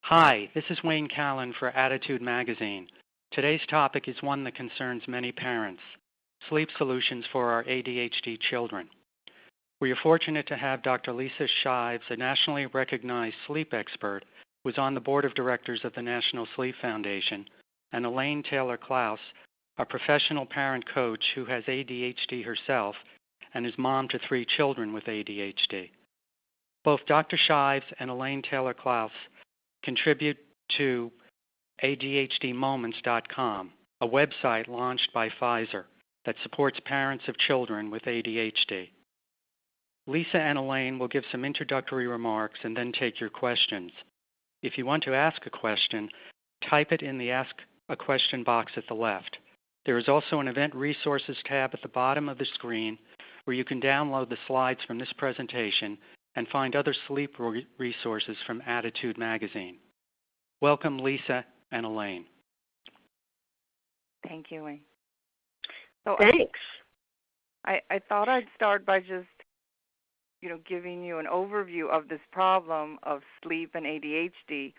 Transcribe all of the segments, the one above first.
Hi, this is Wayne Callan for Attitude Magazine. Today's topic is one that concerns many parents: sleep solutions for our ADHD children. We are fortunate to have Dr. Lisa Shives, a nationally recognized sleep expert who is on the board of directors of the National Sleep Foundation, and Elaine Taylor-Klaus, a professional parent coach who has ADHD herself and is mom to 3 children with ADHD. Both Dr. Shives and Elaine Taylor-Klaus contribute to ADHDmoments.com, a website launched by Pfizer that supports parents of children with ADHD. Lisa and Elaine will give some introductory remarks and then take your questions. If you want to ask a question, type it in the Ask a Question box at the left. There is also an Event Resources tab at the bottom of the screen where you can download the slides from this presentation and find other sleep resources from Attitude Magazine. Welcome, Lisa and Elaine. Thank you, Wayne. So Thanks. I thought I'd start by just, giving you an overview of this problem of sleep and ADHD.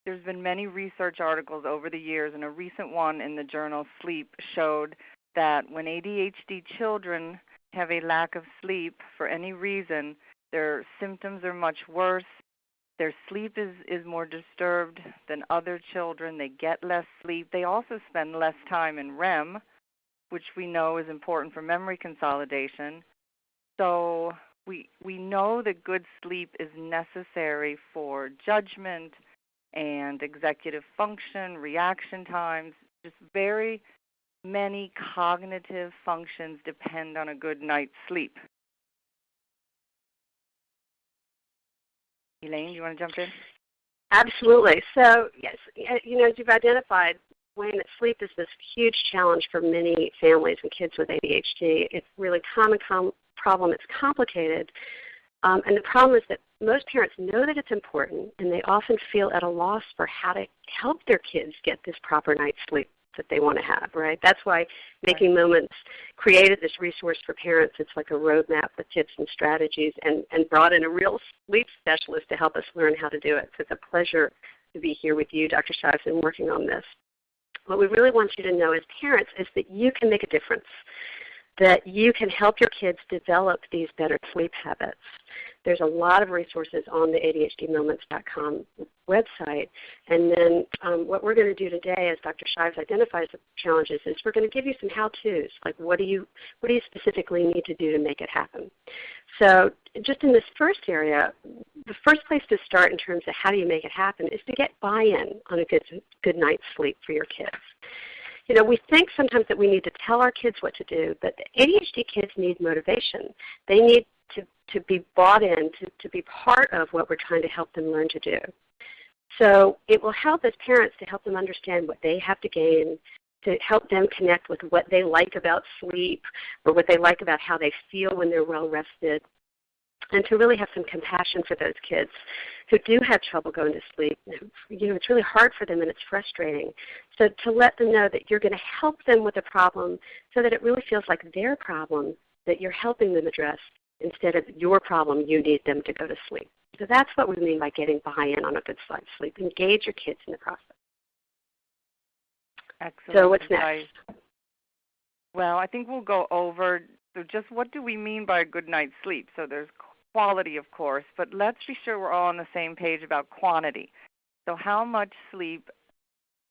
There's been many research articles over the years, and a recent one in the journal Sleep showed that when ADHD children have a lack of sleep for any reason, their symptoms are much worse. Their sleep is more disturbed than other children. They get less sleep. They also spend less time in REM, which we know is important for memory consolidation. So we know that good sleep is necessary for judgment and executive function, reaction times. Just very many cognitive functions depend on a good night's sleep. Elaine, do you want to jump in? Absolutely. So, yes, as you've identified, Wayne, that sleep is this huge challenge for many families and kids with ADHD. It's a really common problem. It's complicated. And the problem is that most parents know that it's important, and they often feel at a loss for how to help their kids get this proper night's sleep that they want to have, right? That's why Making Moments created this resource for parents. It's like a roadmap with tips and strategies, and brought in a real sleep specialist to help us learn how to do it. So it's a pleasure to be here with you, Dr. Shives, and working on this. What we really want you to know as parents is that you can make a difference, that you can help your kids develop these better sleep habits. There's a lot of resources on the ADHDmoments.com website. And then what we're going to do today, as Dr. Shives identifies the challenges, is we're going to give you some how-tos, like what do you specifically need to do to make it happen. So just in this first area, the first place to start in terms of how do you make it happen is to get buy-in on a good night's sleep for your kids. We think sometimes that we need to tell our kids what to do, but the ADHD kids need motivation. They need to be bought in, to be part of what we're trying to help them learn to do. So it will help as parents to help them understand what they have to gain, to help them connect with what they like about sleep or what they like about how they feel when they're well rested, and to really have some compassion for those kids who do have trouble going to sleep. It's really hard for them and it's frustrating. So to let them know that you're going to help them with a problem so that it really feels like their problem that you're helping them address instead of your problem you need them to go to sleep. So that's what we mean by getting buy-in on a good night's sleep. Engage your kids in the process. Excellent. So what's next? Well, I think we'll go over just what do we mean by a good night's sleep. So there's quality, of course, but let's be sure we're all on the same page about quantity. So how much sleep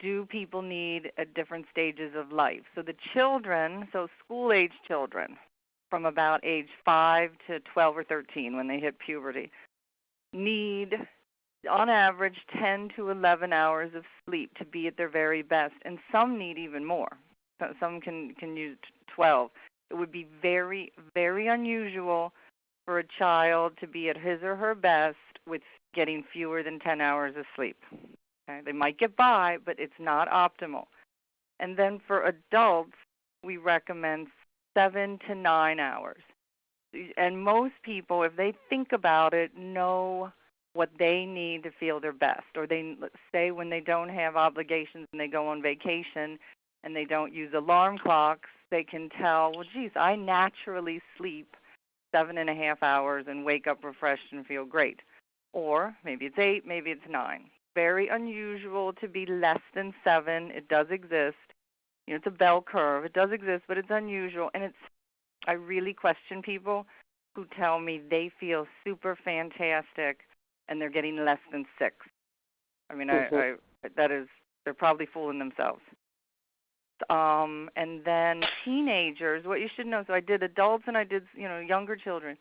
do people need at different stages of life? So the children, so school-age children from about age 5 to 12 or 13 when they hit puberty, need on average 10 to 11 hours of sleep to be at their very best, and some need even more. So some can use 12. It would be very, very unusual for a child to be at his or her best with getting fewer than 10 hours of sleep. Okay? They might get by, but it's not optimal. And then for adults, we recommend 7 to 9 hours. And most people, if they think about it, know what they need to feel their best. Or they say when they don't have obligations and they go on vacation and they don't use alarm clocks, they can tell, well, geez, I naturally sleep 7.5 hours and wake up refreshed and feel great. Or maybe it's 8, maybe it's 9. very unusual to be less than 7. It does exist. It's a bell curve. It does exist, but it's unusual. And I really question people who tell me they feel super fantastic and they're getting less than 6. I mean, they're probably fooling themselves. And then teenagers, what you should know, so I did adults and I did, younger children.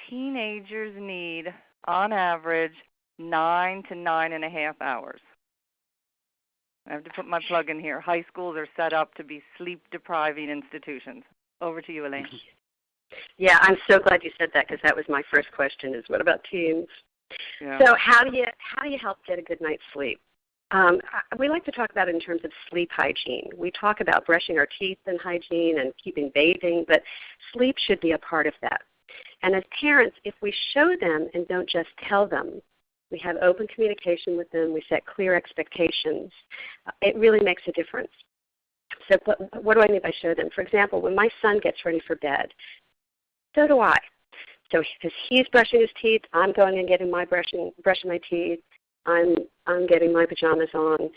Teenagers need, on average, 9 to 9.5 hours. I have to put my plug in here. High schools are set up to be sleep-depriving institutions. Over to you, Elaine. Yeah, I'm so glad you said that because that was my first question is what about teens? Yeah. So how do you help get a good night's sleep? We like to talk about it in terms of sleep hygiene. We talk about brushing our teeth and hygiene and keeping bathing, but sleep should be a part of that. And as parents, if we show them and don't just tell them, we have open communication with them, we set clear expectations, it really makes a difference. So what do I mean by show them? For example, when my son gets ready for bed, so do I. So as he's brushing his teeth, I'm going and getting my brushing my teeth. I'm getting my pajamas on.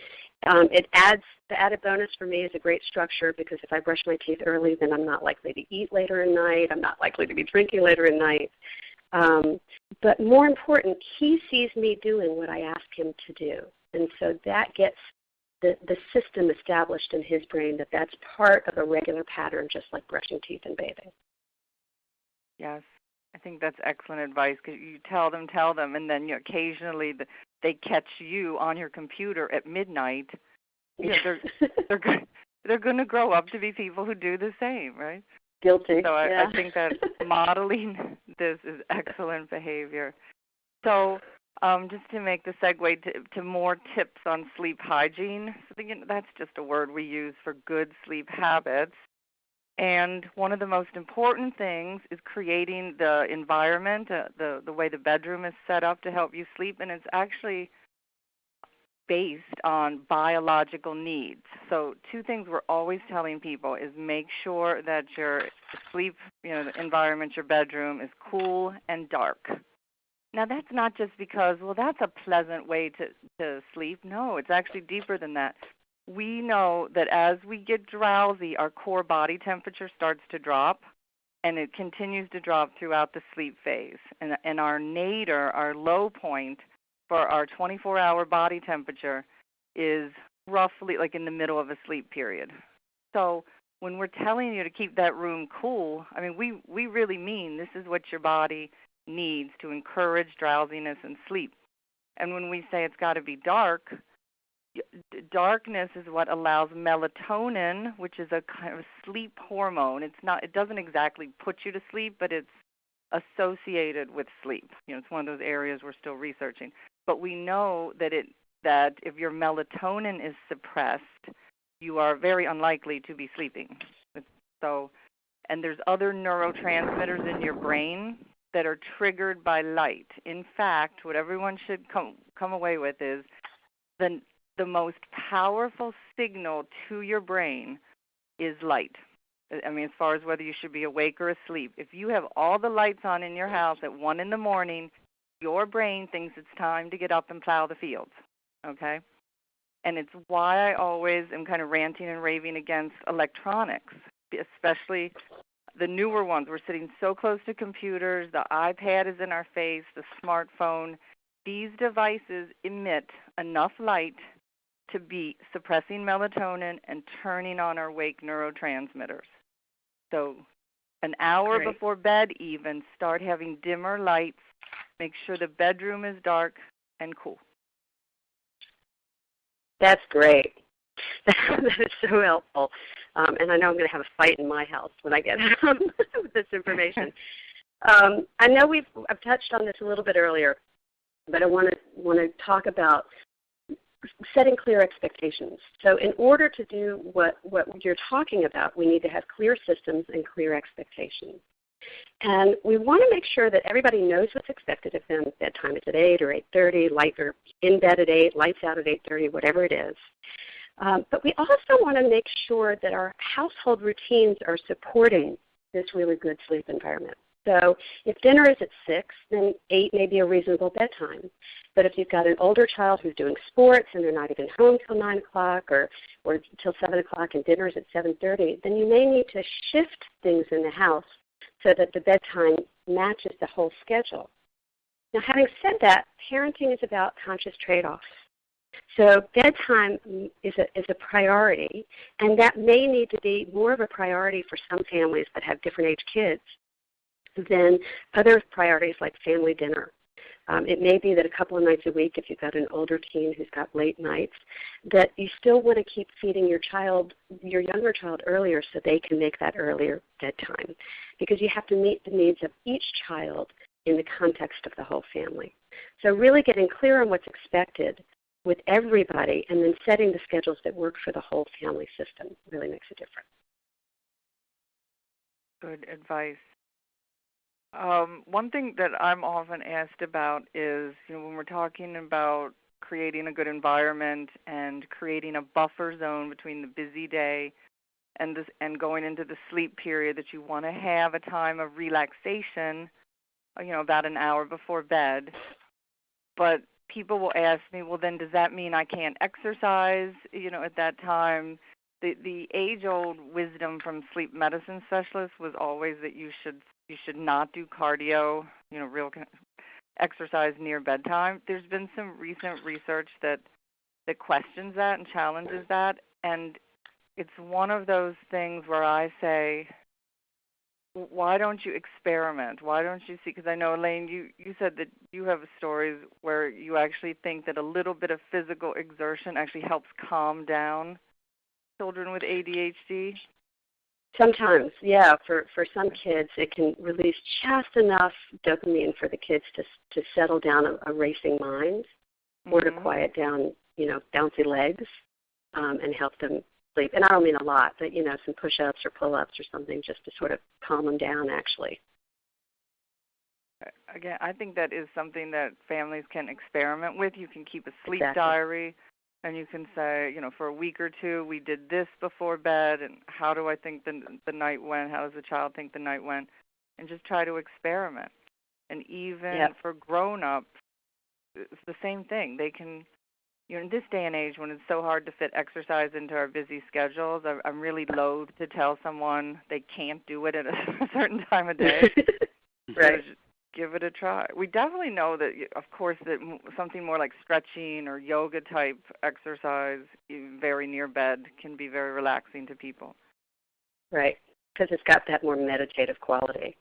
The added bonus for me is a great structure because if I brush my teeth early, then I'm not likely to eat later in night. I'm not likely to be drinking later in night. But more important, he sees me doing what I ask him to do. And so that gets the system established in his brain that that's part of a regular pattern, just like brushing teeth and bathing. Yes, I think that's excellent advice because you tell them, and then occasionally they catch you on your computer at midnight. They're going to grow up to be people who do the same, right? Guilty. So yeah. I think that modeling this is excellent behavior. So just to make the segue to more tips on sleep hygiene, so that's just a word we use for good sleep habits. And one of the most important things is creating the environment, the way the bedroom is set up to help you sleep, and it's actually based on biological needs. So 2 things we're always telling people is make sure that your sleep, the environment, your bedroom is cool and dark. Now that's not just because, that's a pleasant way to sleep. No, it's actually deeper than that. We know that as we get drowsy, our core body temperature starts to drop, and it continues to drop throughout the sleep phase. And our nadir, our low point for our 24-hour body temperature is roughly like in the middle of a sleep period. So when we're telling you to keep that room cool, I mean, we really mean this is what your body needs to encourage drowsiness and sleep. And when we say it's got to be dark, darkness is what allows melatonin, which is a kind of sleep hormone. It doesn't exactly put you to sleep, but it's associated with sleep. It's one of those areas we're still researching. But we know that if your melatonin is suppressed, you are very unlikely to be sleeping. And there's other neurotransmitters in your brain that are triggered by light. In fact, what everyone should come away with is the most powerful signal to your brain is light. I mean, as far as whether you should be awake or asleep. If you have all the lights on in your house at 1 in the morning, your brain thinks it's time to get up and plow the fields, okay? And it's why I always am kind of ranting and raving against electronics, especially the newer ones. We're sitting so close to computers. The iPad is in our face, the smartphone. These devices emit enough light to be suppressing melatonin and turning on our wake neurotransmitters. So an hour before bed even, start having dimmer lights. Make sure the bedroom is dark and cool. That's great. That is so helpful. And I know I'm going to have a fight in my house when I get home with this information. I know I've touched on this a little bit earlier, but I want to talk about setting clear expectations. So in order to do what you're talking about, we need to have clear systems and clear expectations. And we want to make sure that everybody knows what's expected of them. Bedtime is at 8 or 8:30, or in bed at 8, lights out at 8:30, whatever it is. But we also want to make sure that our household routines are supporting this really good sleep environment. So if dinner is at 6, then 8 may be a reasonable bedtime. But if you've got an older child who's doing sports and they're not even home till 9 o'clock or till 7 o'clock and dinner's at 7:30, then you may need to shift things in the house so that the bedtime matches the whole schedule. Now, having said that, parenting is about conscious trade-offs. So bedtime is a priority, and that may need to be more of a priority for some families that have different age kids than other priorities like family dinner. It may be that a couple of nights a week, if you've got an older teen who's got late nights, that you still want to keep feeding your younger child earlier so they can make that earlier bedtime, because you have to meet the needs of each child in the context of the whole family. So really getting clear on what's expected with everybody and then setting the schedules that work for the whole family system really makes a difference. Good advice. One thing that I'm often asked about is, when we're talking about creating a good environment and creating a buffer zone between the busy day and going into the sleep period, that you want to have a time of relaxation, about an hour before bed. But people will ask me, well, then does that mean I can't exercise, at that time? The age-old wisdom from sleep medicine specialists was always that you should not do cardio, real exercise near bedtime. There's been some recent research that questions that and challenges that, and it's one of those things where I say, why don't you experiment? Why don't you see? Because I know, Elaine, you said that you have stories where you actually think that a little bit of physical exertion actually helps calm down children with ADHD. Sometimes, yeah. For some kids, it can release just enough dopamine for the kids to settle down a racing mind, or to quiet down, bouncy legs, and help them sleep. And I don't mean a lot, but some push-ups or pull-ups or something just to sort of calm them down, actually. Again, I think that is something that families can experiment with. You can keep a sleep Exactly. diary, and you can say, for a week or two, we did this before bed, and how do I think the night went? How does the child think the night went? And just try to experiment. And even for grown-ups, it's the same thing. They can, in this day and age when it's so hard to fit exercise into our busy schedules, I'm really loath to tell someone they can't do it at a certain time of day. Right. So give it a try. We definitely know that, of course, that something more like stretching or yoga type exercise very near bed can be very relaxing to people. Right, because it's got that more meditative quality.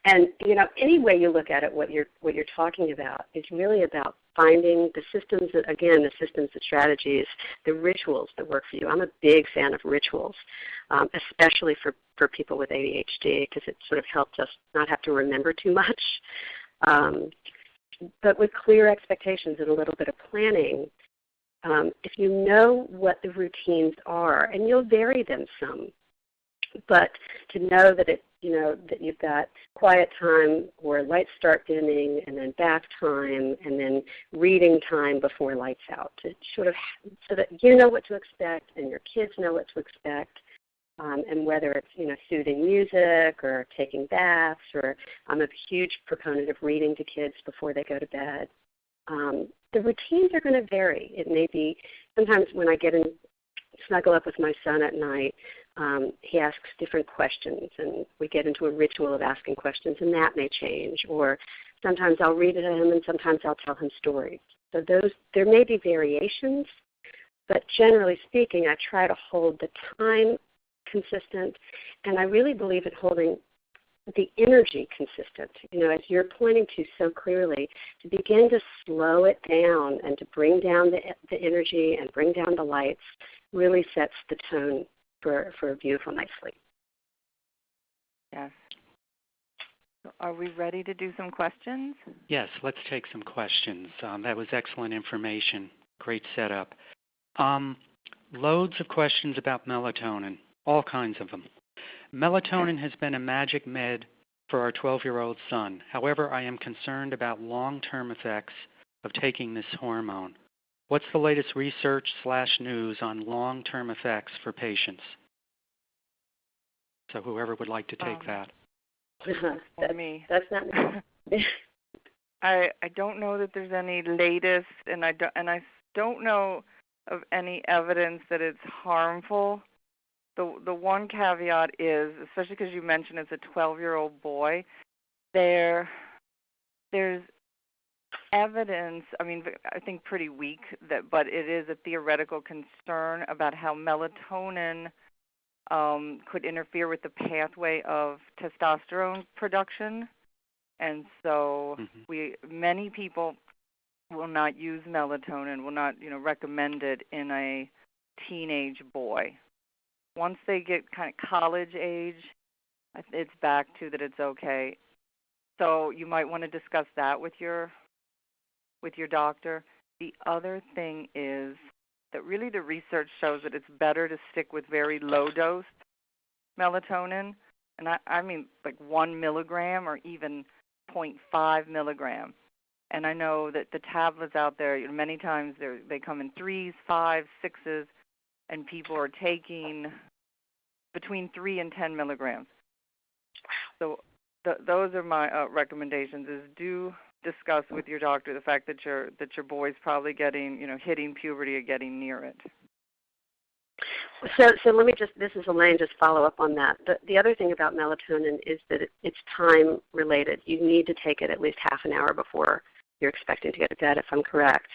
And any way you look at it, what you're talking about is really about finding the systems, the strategies, the rituals that work for you. I'm a big fan of rituals, especially for people with ADHD, because it sort of helps us not have to remember too much. But with clear expectations and a little bit of planning, if you know what the routines are, and you'll vary them some, but to know that that you've got quiet time or lights start dimming, and then bath time, and then reading time before lights out, to sort of so that you know what to expect and your kids know what to expect, and whether it's soothing music or taking baths, or I'm a huge proponent of reading to kids before they go to bed. The routines are going to vary. It may be sometimes when I snuggle up with my son at night, he asks different questions, and we get into a ritual of asking questions, and that may change. Or sometimes I'll read it to him, and sometimes I'll tell him stories. So there may be variations, but generally speaking, I try to hold the time consistent, and I really believe in holding the energy consistent. As you're pointing to so clearly, to begin to slow it down and to bring down the energy and bring down the lights really sets the tone for a beautiful night's sleep. Yes. Are we ready to do some questions? Yes, let's take some questions. That was excellent information. Great setup. Loads of questions about melatonin, all kinds of them. Melatonin has been a magic med for our 12-year-old son. However, I am concerned about long-term effects of taking this hormone. What's the latest research/news on long-term effects for patients? So whoever would like to take that. For me. That's not me. I don't know that there's any latest, and I don't know of any evidence that it's harmful. The one caveat is, especially because you mentioned it's a 12-year-old boy, there's evidence, I mean, I think pretty weak, but it is a theoretical concern about how melatonin could interfere with the pathway of testosterone production. And so many people will not use melatonin, will not, recommend it in a teenage boy. Once they get kind of college age, it's back to that it's okay. So you might want to discuss that with your doctor. The other thing is that really the research shows that it's better to stick with very low dose melatonin, and I mean like 1 milligram or even 0.5 milligram. And I know that the tablets out there, many times they come in 3s, 5s, 6s, and people are taking between 3 and 10 milligrams. So those are my recommendations: is do discuss with your doctor the fact that your boy's probably getting, hitting puberty or getting near it. So let me this is Elaine, just follow up on that. The other thing about melatonin is that it's time related. You need to take it at least half an hour before you're expecting to go to bed, if I'm correct.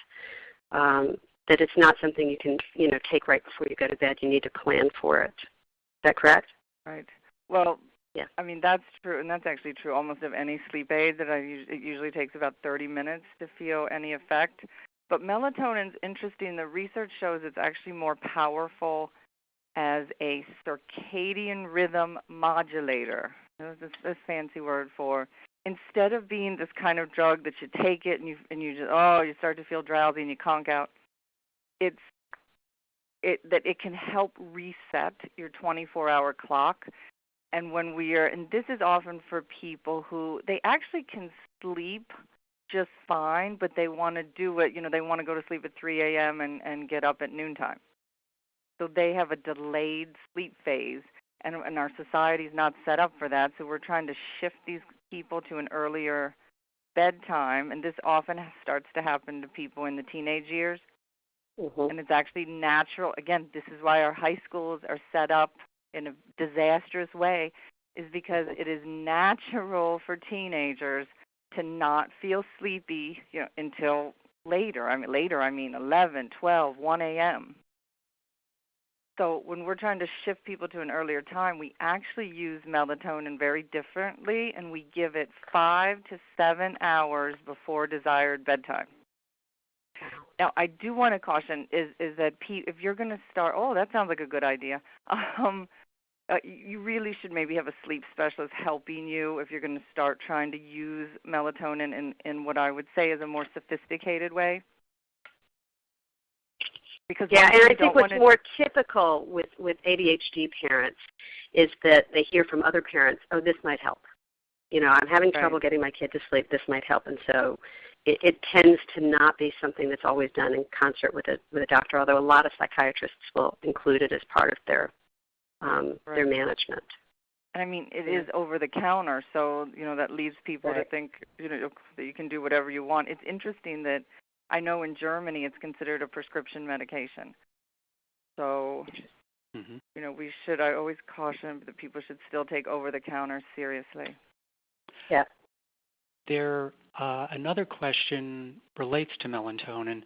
That it's not something you can, take right before you go to bed. You need to plan for it. Is that correct? Right. Well, yeah. I mean, that's true, and that's actually true almost of any sleep aid that it usually takes about 30 minutes to feel any effect. But melatonin's interesting. The research shows it's actually more powerful as a circadian rhythm modulator. There's this fancy word for, instead of being this kind of drug that you take it and you just you start to feel drowsy and you conk out. That it can help reset your 24-hour clock. And and this is often for people who they actually can sleep just fine, but they want to do it, they want to go to sleep at 3 a.m. and get up at noontime. So they have a delayed sleep phase, and our society's not set up for that. So we're trying to shift these people to an earlier bedtime, and this often starts to happen to people in the teenage years. And it's actually natural. Again, this is why our high schools are set up in a disastrous way, is because it is natural for teenagers to not feel sleepy, until later. I mean 11, 12, 1 a.m. So when we're trying to shift people to an earlier time, we actually use melatonin very differently, and we give it 5 to 7 hours before desired bedtime. Now, I do want to caution is that if you're going to start, that sounds like a good idea. You really should maybe have a sleep specialist helping you if you're going to start trying to use melatonin in what I would say is a more sophisticated way. Because and I think what's more typical with ADHD parents is that they hear from other parents, this might help. I'm having trouble getting my kid to sleep. This might help. And so it tends to not be something that's always done in concert with a doctor, although a lot of psychiatrists will include it as part of their management. And I mean, it is over the counter, so, that leaves people to think, that you can do whatever you want. It's interesting that I know in Germany it's considered a prescription medication. So, I always caution that people should still take over-the-counter seriously. Yeah. Another question relates to melatonin.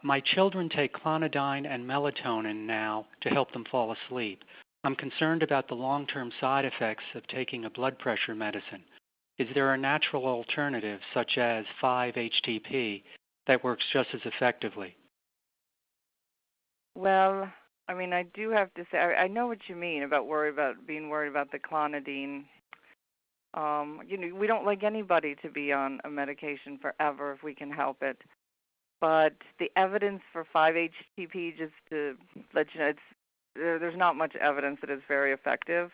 My children take clonidine and melatonin now to help them fall asleep. I'm concerned about the long-term side effects of taking a blood pressure medicine. Is there a natural alternative, such as 5-HTP, that works just as effectively? Well, I do have to say, I know what you mean about being worried about the clonidine. We don't like anybody to be on a medication forever if we can help it. But the evidence for 5-HTP, just to let you know, there's not much evidence that it's very effective.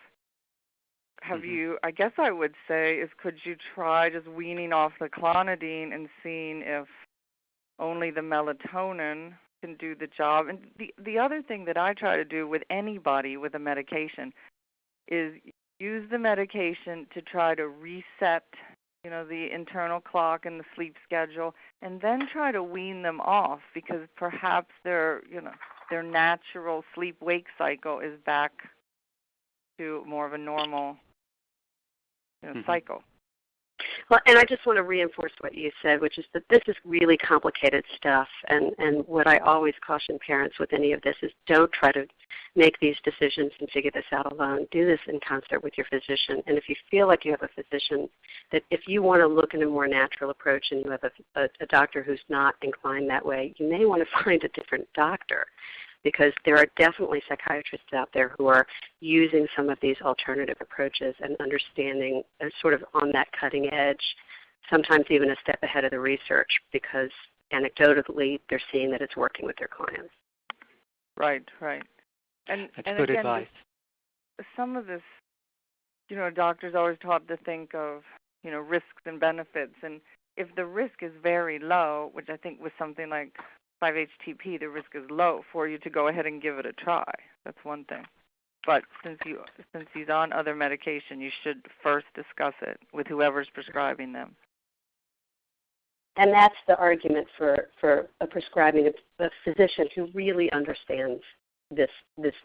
Have you, I guess I would say, could you try just weaning off the clonidine and seeing if only the melatonin can do the job? And the other thing that I try to do with anybody with a medication is use the medication to try to reset, the internal clock and the sleep schedule, and then try to wean them off because perhaps their natural sleep-wake cycle is back to more of a normal cycle. Well, and I just want to reinforce what you said, which is that this is really complicated stuff, and what I always caution parents with any of this is don't try to make these decisions and figure this out alone. Do this in concert with your physician, and if you feel like you have a physician, that if you want to look at a more natural approach and you have a doctor who's not inclined that way, you may want to find a different doctor, because there are definitely psychiatrists out there who are using some of these alternative approaches and understanding sort of on that cutting edge, sometimes even a step ahead of the research, because anecdotally they're seeing that it's working with their clients. Right. And good again, advice. Some of this, doctors always taught to think of, risks and benefits. And if the risk is very low, which I think with something like 5-HTP, the risk is low for you to go ahead and give it a try. That's one thing. But since he's on other medication, you should first discuss it with whoever's prescribing them. And that's the argument for prescribing a physician who really understands this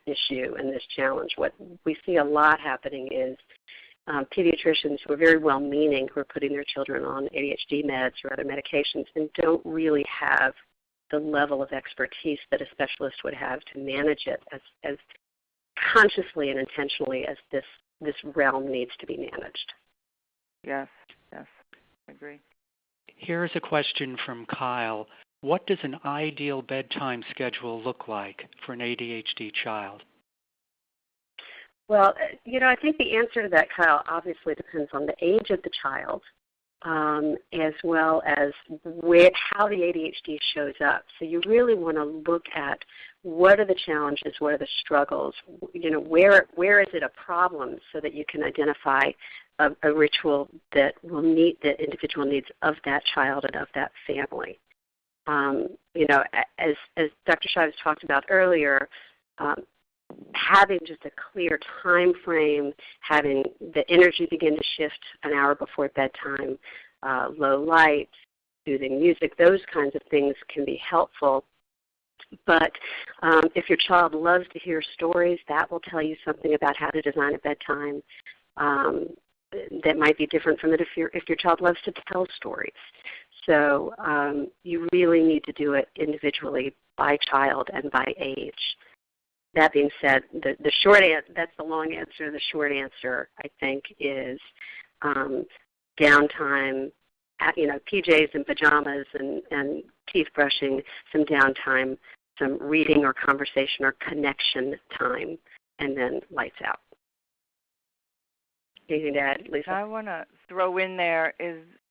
issue and this challenge. What we see a lot happening is pediatricians who are very well-meaning, who are putting their children on ADHD meds or other medications and don't really have the level of expertise that a specialist would have to manage it as consciously and intentionally as this realm needs to be managed. Yes, I agree. Here's a question from Kyle. What does an ideal bedtime schedule look like for an ADHD child? Well, I think the answer to that, Kyle, obviously depends on the age of the child, as well as how the ADHD shows up. So you really want to look at what are the challenges, what are the struggles, where is it a problem, so that you can identify a ritual that will meet the individual needs of that child and of that family. As Dr. Shives talked about earlier, having just a clear time frame, having the energy begin to shift an hour before bedtime, low light, soothing music, those kinds of things can be helpful. But if your child loves to hear stories, that will tell you something about how to design a bedtime that might be different from it if your child loves to tell stories. So you really need to do it individually by child and by age. That being said, the short answer, that's the long answer. The short answer, I think, is downtime, PJs and pajamas and teeth brushing, some downtime, some reading or conversation or connection time, and then lights out. Anything to add, Lisa? I want to throw in there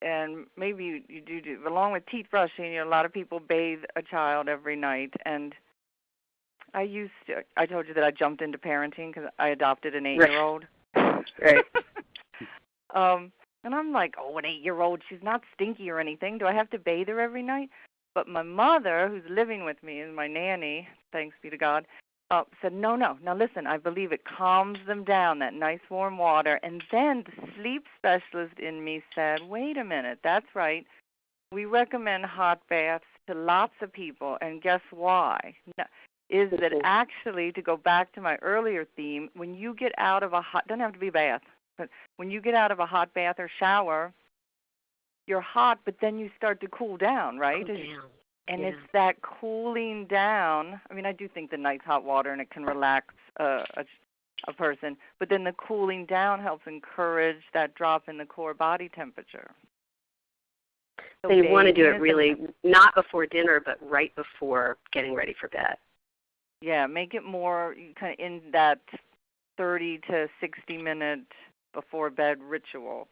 and maybe you do, along with teeth brushing, a lot of people bathe a child every night. And I told you that I jumped into parenting because I adopted an 8-year-old. Right. And I'm like, an 8-year-old, she's not stinky or anything. Do I have to bathe her every night? But my mother, who's living with me, and my nanny, thanks be to God, said, no. Now listen, I believe it calms them down, that nice warm water. And then the sleep specialist in me said, wait a minute, that's right. We recommend hot baths to lots of people. And guess why? Is that actually, to go back to my earlier theme, when you get out of doesn't have to be a bath, but when you get out of a hot bath or shower, you're hot, but then you start to cool down, right? Cool down. And it's that cooling down. I mean, I do think the nice hot water, and it can relax a person, but then the cooling down helps encourage that drop in the core body temperature. So you want to do it really not before dinner, but right before getting ready for bed. Yeah, make it more kind of in that 30 to 60 minute before bed ritual.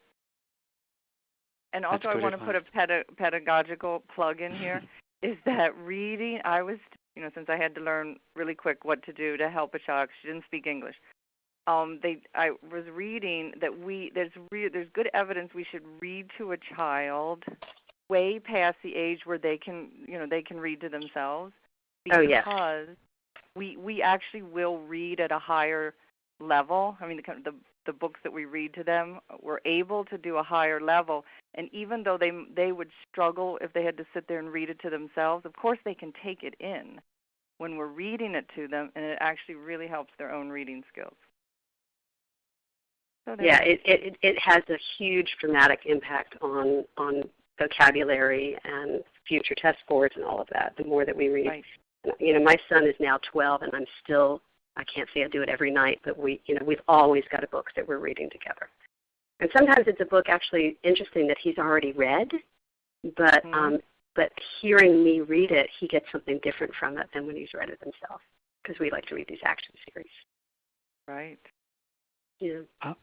And also I want to put a pedagogical plug in here, is that reading, since I had to learn really quick what to do to help a child, she didn't speak English. I was reading that there's good evidence we should read to a child way past the age where they can read to themselves. Because we actually will read at a higher level. I mean, the the books that we read to them, we're able to do a higher level. And even though they would struggle if they had to sit there and read it to themselves, of course they can take it in when we're reading it to them, and it actually really helps their own reading skills. So yeah, it has a huge dramatic impact on vocabulary and future test scores and all of that, the more that we read. Right. You know, my son is now 12, and I can't say I do it every night, but we've always got a book that we're reading together. And sometimes it's a book actually interesting that he's already read, but but hearing me read it, he gets something different from it than when he's read it himself, because we like to read these action series. Right. Yeah.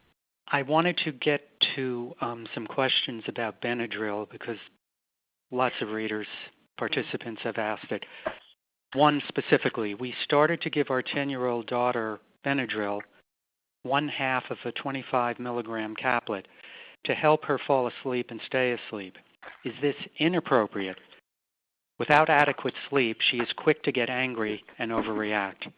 I wanted to get to some questions about Benadryl because lots of readers, participants have asked it. One specifically, we started to give our 10-year-old daughter Benadryl, 1/2 of a 25 milligram caplet, to help her fall asleep and stay asleep. Is this inappropriate? Without adequate sleep, she is quick to get angry and overreact.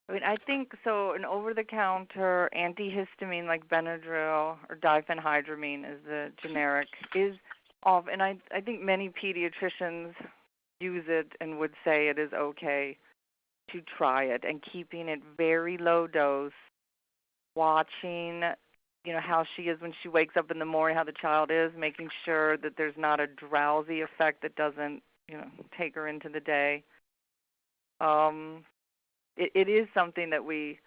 I mean, I think so. An over-the-counter antihistamine like Benadryl or diphenhydramine is the generic is off, and I think many pediatricians use it and would say it is okay to try it, and keeping it very low dose, watching, how she is when she wakes up in the morning, how the child is, making sure that there's not a drowsy effect that doesn't, take her into the day. It is something that we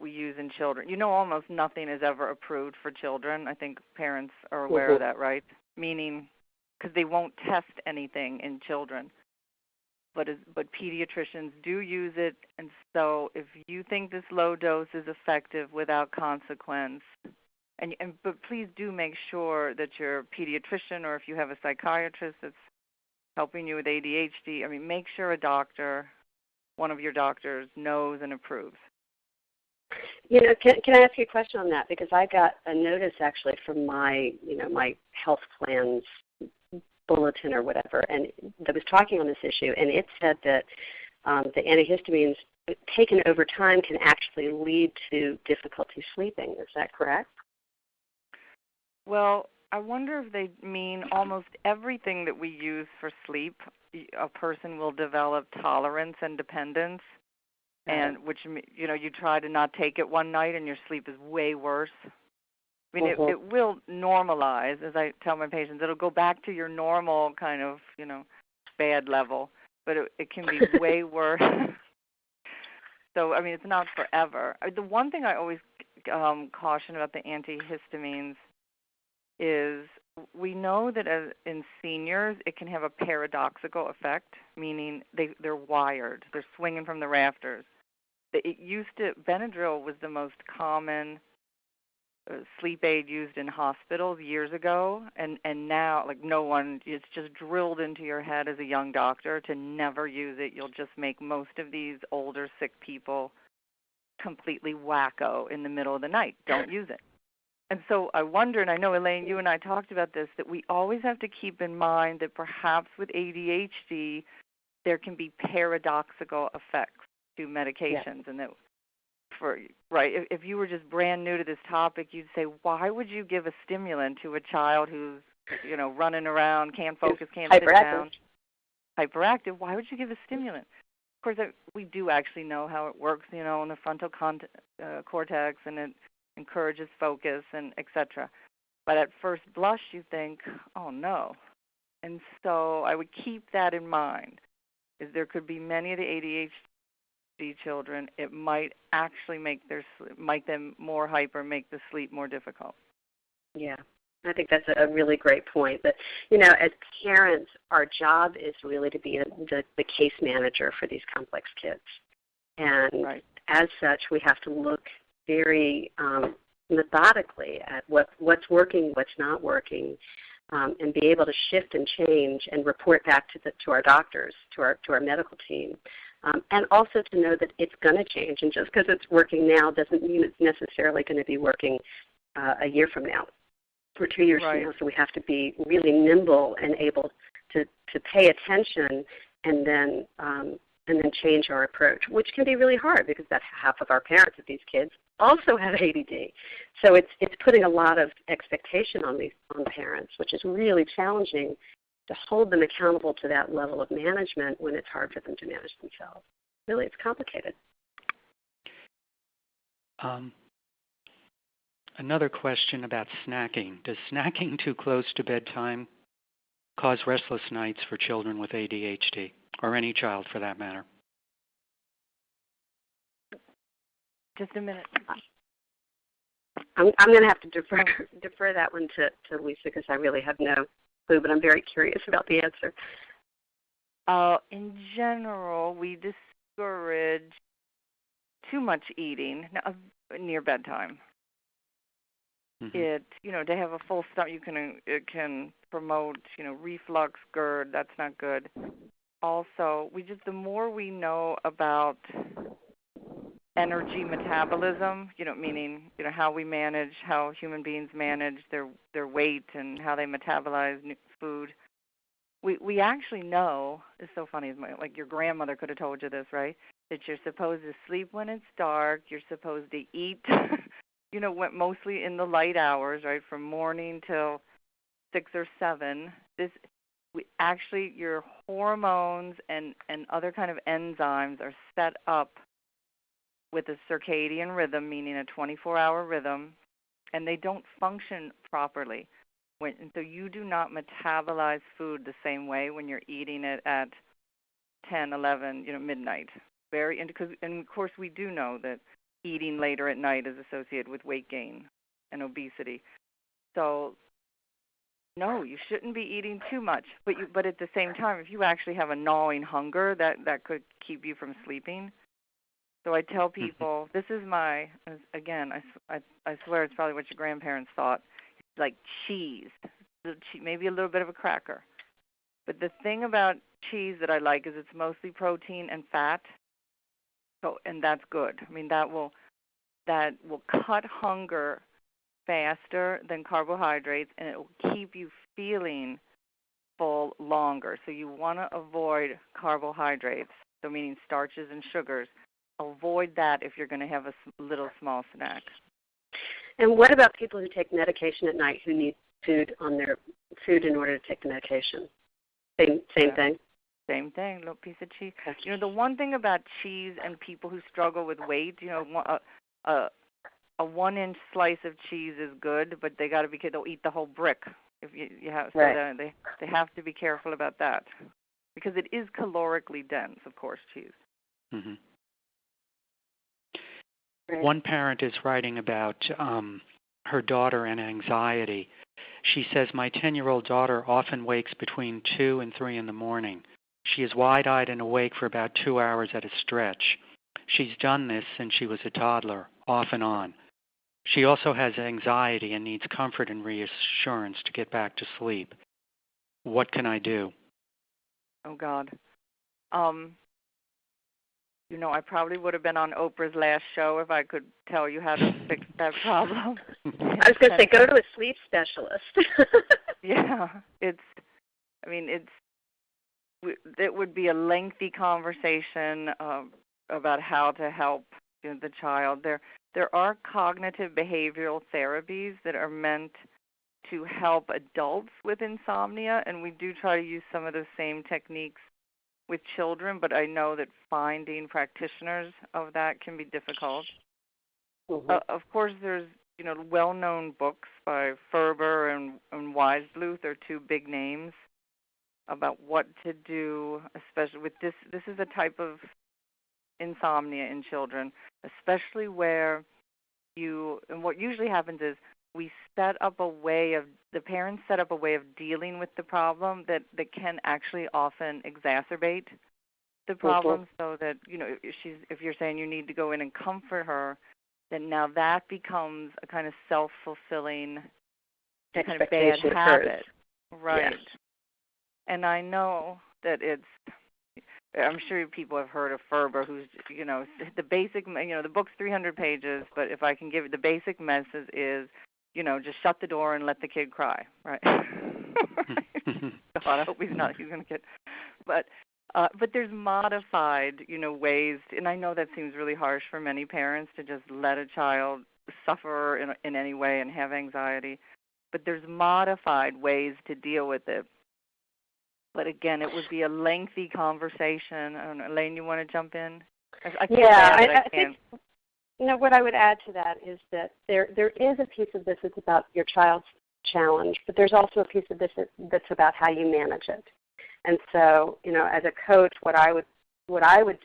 use in children. Almost nothing is ever approved for children. I think parents are aware of that, right? Meaning, because they won't test anything in children. But pediatricians do use it, and so if you think this low dose is effective without consequence, but please do make sure that your pediatrician, or if you have a psychiatrist that's helping you with ADHD, make sure a doctor, one of your doctors, knows and approves. Can I ask you a question on that? Because I got a notice actually from my health plan's bulletin or whatever, and that was talking on this issue, and it said that the antihistamines taken over time can actually lead to difficulty sleeping. Is that correct? Well, I wonder if they mean almost everything that we use for sleep, a person will develop tolerance and dependence, and which, you try to not take it one night and your sleep is way worse. It will normalize, as I tell my patients. It'll go back to your normal kind of, bad level, but it can be way worse. So, it's not forever. The one thing I always caution about the antihistamines is we know that in seniors it can have a paradoxical effect, meaning they're wired. They're swinging from the rafters. Benadryl was the most common sleep aid used in hospitals years ago, and now, no one, it's just drilled into your head as a young doctor to never use it. You'll just make most of these older sick people completely wacko in the middle of the night. Don't use it. And so I wonder, and I know, Elaine, you and I talked about this, that we always have to keep in mind that perhaps with ADHD there can be paradoxical effects to medications, and that if you were just brand new to this topic, you'd say, why would you give a stimulant to a child who's, running around, can't focus, can't sit down, hyperactive? Why would you give a stimulant? Of course, we do actually know how it works, in the frontal cortex, and it encourages focus and etc. But at first blush, you think, oh no. And so I would keep that in mind. Is there could be many of the ADHD children, it might actually make them more hyper, make the sleep more difficult. Yeah, I think that's a really great point. But, as parents, our job is really to be the case manager for these complex kids. And as such, we have to look very methodically at what's working, what's not working, and be able to shift and change and report back to our doctors, to our medical team. And also to know that it's going to change, and just because it's working now doesn't mean it's necessarily going to be working a year from now or 2 years from now. So we have to be really nimble and able to pay attention and then change our approach, which can be really hard because that's half of our parents of these kids also have ADD. So it's putting a lot of expectation on parents, which is really challenging to hold them accountable to that level of management when it's hard for them to manage themselves. Really, it's complicated. Another question about snacking. Does snacking too close to bedtime cause restless nights for children with ADHD, or any child for that matter? Just a minute. I'm going to have to defer that one to Lisa because I really have no clue, but I'm very curious about the answer. In general, we discourage too much eating near bedtime. Mm-hmm. To have a full stomach, it can promote, reflux, GERD. That's not good. Also, the more we know about energy metabolism, meaning, how we manage, how human beings manage their weight and how they metabolize food. We actually know, it's so funny, like your grandmother could have told you this, right? That you're supposed to sleep when it's dark, you're supposed to eat, mostly in the light hours, right, from morning till 6 or 7. Your hormones and other kind of enzymes are set up with a circadian rhythm, meaning a 24-hour rhythm, and they don't function properly. And so you do not metabolize food the same way when you're eating it at 10, 11, midnight. And of course we do know that eating later at night is associated with weight gain and obesity. So no, you shouldn't be eating too much. But at the same time, if you actually have a gnawing hunger, that could keep you from sleeping. So I tell people, this is I swear it's probably what your grandparents thought, like cheese, maybe a little bit of a cracker. But the thing about cheese that I like is it's mostly protein and fat. So, and that's good. I mean, that will cut hunger faster than carbohydrates, and it will keep you feeling full longer. So you want to avoid carbohydrates, so meaning starches and sugars. Avoid that if you're going to have a little small snack. And what about people who take medication at night who need food in order to take the medication? Same thing? Same thing, little piece of cheese. The one thing about cheese and people who struggle with weight, a 1-inch slice of cheese is good, but they got to be careful. They'll eat the whole brick. If you have, so right. They have to be careful about that because it is calorically dense, of course, cheese. Mm-hmm. Right. One parent is writing about her daughter and anxiety. She says, my 10-year-old daughter often wakes between 2 and 3 in the morning. She is wide-eyed and awake for about 2 hours at a stretch. She's done this since she was a toddler, off and on. She also has anxiety and needs comfort and reassurance to get back to sleep. What can I do? Oh, God. I probably would have been on Oprah's last show if I could tell you how to fix that problem. I was going to say, go to a sleep specialist. Yeah, it would be a lengthy conversation about how to help the child. There are cognitive behavioral therapies that are meant to help adults with insomnia, and we do try to use some of those same techniques with children, but I know that finding practitioners of that can be difficult. Mm-hmm. Of course, there's well-known books by Ferber and Weisbluth are two big names about what to do, especially with this. This is a type of insomnia in children, especially where and what usually happens is the parents set up a way of dealing with the problem that can actually often exacerbate the problem. Mm-hmm. So that, if you're saying you need to go in and comfort her, then now that becomes a kind of self-fulfilling kind of bad habit. Right. Yes. And I know that I'm sure people have heard of Ferber, who's, the basic, the book's 300 pages, but if I can give it, the basic message is, just shut the door and let the kid cry, right? God, I hope he's going to get, but But there's modified, ways, and I know that seems really harsh for many parents to just let a child suffer in any way and have anxiety. But there's modified ways to deal with it. But again, it would be a lengthy conversation. I don't know, Elaine, you want to jump in? I feel bad that I can't. Think, what I would add to that is that there is a piece of this that's about your child's challenge, but there's also a piece of this that's about how you manage it. And so, as a coach, what I would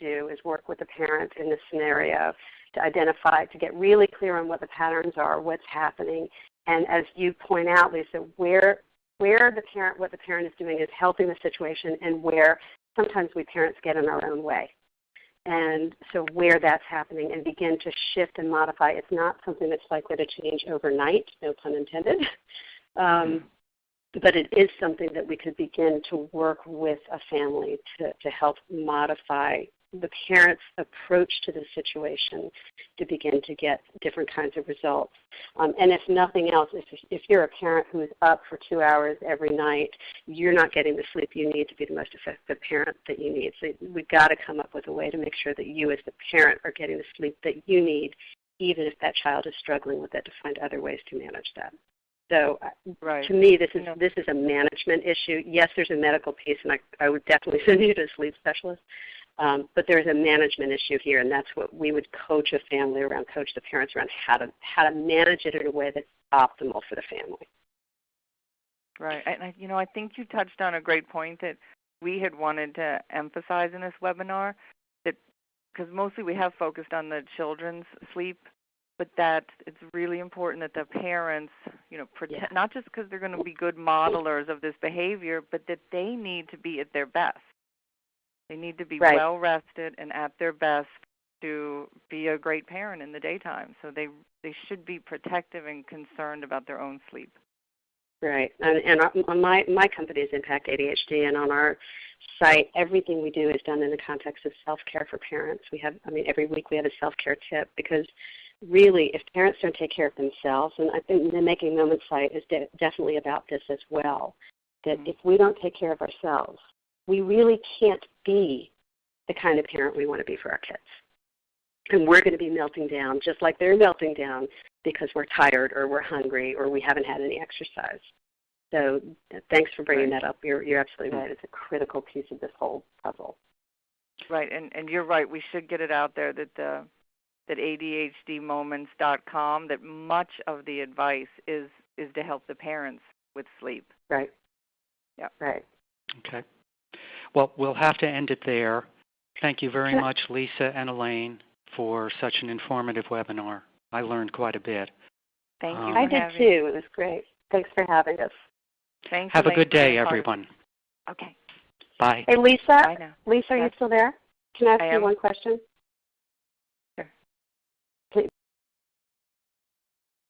do is work with the parent in this scenario to identify, to get really clear on what the patterns are, what's happening, and as you point out, Lisa, what the parent is doing is helping the situation, and where sometimes we parents get in our own way. And so where that's happening, and begin to shift and modify. It's not something that's likely to change overnight, no pun intended. But it is something that we could begin to work with a family to help modify the parent's approach to the situation to begin to get different kinds of results. And if nothing else, if you're a parent who is up for 2 hours every night, you're not getting the sleep you need to be the most effective parent that you need. So we've got to come up with a way to make sure that you as the parent are getting the sleep that you need, even if that child is struggling with it, to find other ways to manage that. So to me, this is a management issue. Yes, there's a medical piece, and I would definitely send you to a sleep specialist. But there's a management issue here, and that's what we would coach a family around, coach the parents around, how to manage it in a way that's optimal for the family. Right. And I think you touched on a great point that we had wanted to emphasize in this webinar, that because mostly we have focused on the children's sleep, but that it's really important that the parents, protect, not just because they're going to be good modelers of this behavior, but that they need to be at their best. They need to be well rested and at their best to be a great parent in the daytime. So they should be protective and concerned about their own sleep. Right. And on my company is Impact ADHD, and on our site, everything we do is done in the context of self-care for parents. Every week we have a self-care tip, because really, if parents don't take care of themselves, and I think the Making Moments site is definitely about this as well, that if we don't take care of ourselves, we really can't be the kind of parent we want to be for our kids. And we're going to be melting down just like they're melting down because we're tired or we're hungry or we haven't had any exercise. So thanks for bringing that up. You're absolutely right. It's a critical piece of this whole puzzle. Right, and you're right. We should get it out there that ADHDmoments.com, that much of the advice is to help the parents with sleep. Right. Yeah. Right. Okay. Well, we'll have to end it there. Thank you very much, Lisa and Elaine, for such an informative webinar. I learned quite a bit. Thank you. I did too. It was great. Thanks for having us. Thanks. Have a good day, everyone. Okay. Bye. Hey, Lisa. Bye now. Lisa, are you still there? Can I ask you one question?